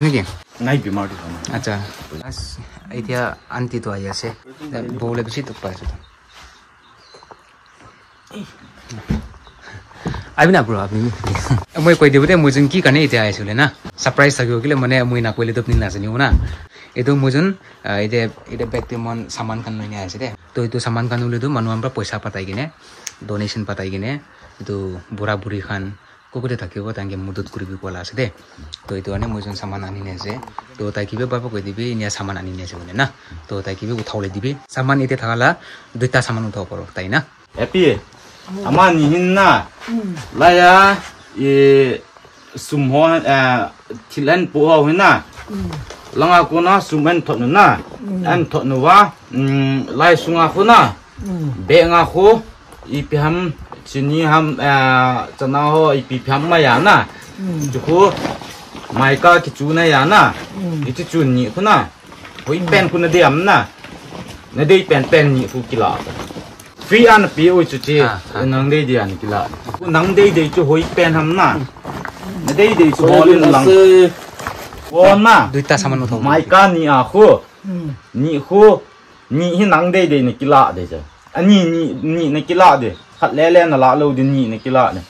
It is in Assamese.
নেকি নাই বেমাৰটো আচ্ছা এতিয়া আন্টিটো আহি আছে বৌলে বেছি দুখ পাইছো আবি না ব্ৰো আপনি মই কৈ দিব দে মই যোন কি কাৰণে এতিয়া আহিছিলে না সাৰপ্ৰাইজ থাকিব কিলে মানে মই না কইলে তো আপনি নাজানিও না এটো মই যোন এটা ব্যক্তি মন সামান কান লৈ আহিছে দে তো এইটো সামান কান লৈ তো মানুহ আমরা পইচা পাতাই কিনে ডোনেশন পাতাই কিনে তো বুঢ়া বুঢ়ী খান কোকতে থাকিব তাঙ্গে মদত কৰিবি কলা আছে দে তো এইটো আনে মই যোন সামান আনি নেছে তো তাই কিবে বাবা কৈ দিবি ইনিয়া সামান আনি নেছে বলে না তো তাই কিবে উঠাওলে দিবি সামান ইতে থাকালা দুইটা সামান উঠাও পাৰো তাই না এপি আমাৰ নিহিন না লায়া এ সুমহ থিলেন পোৱা হয় না লঙা কোনা সুমেন থন না এম থনৱা লাই সুঙা খনা বেঙা খো ই পিহাম চিনি হাম চনা ho ই পিহাম মায়া না জুখো মাইকা কিচু না ya na iti chu ni khuna hoi pen khuna de am na na de pen ni fu kila free an pi oi chu chi nang de dia ni kila nang de chu hoi pen ham na na de chu bolin lang wo na দুইটা সামান উঠাও maika ni a khu ni hi nang de ni kila de ja ani ni kila de khat le na la lo de ni kila de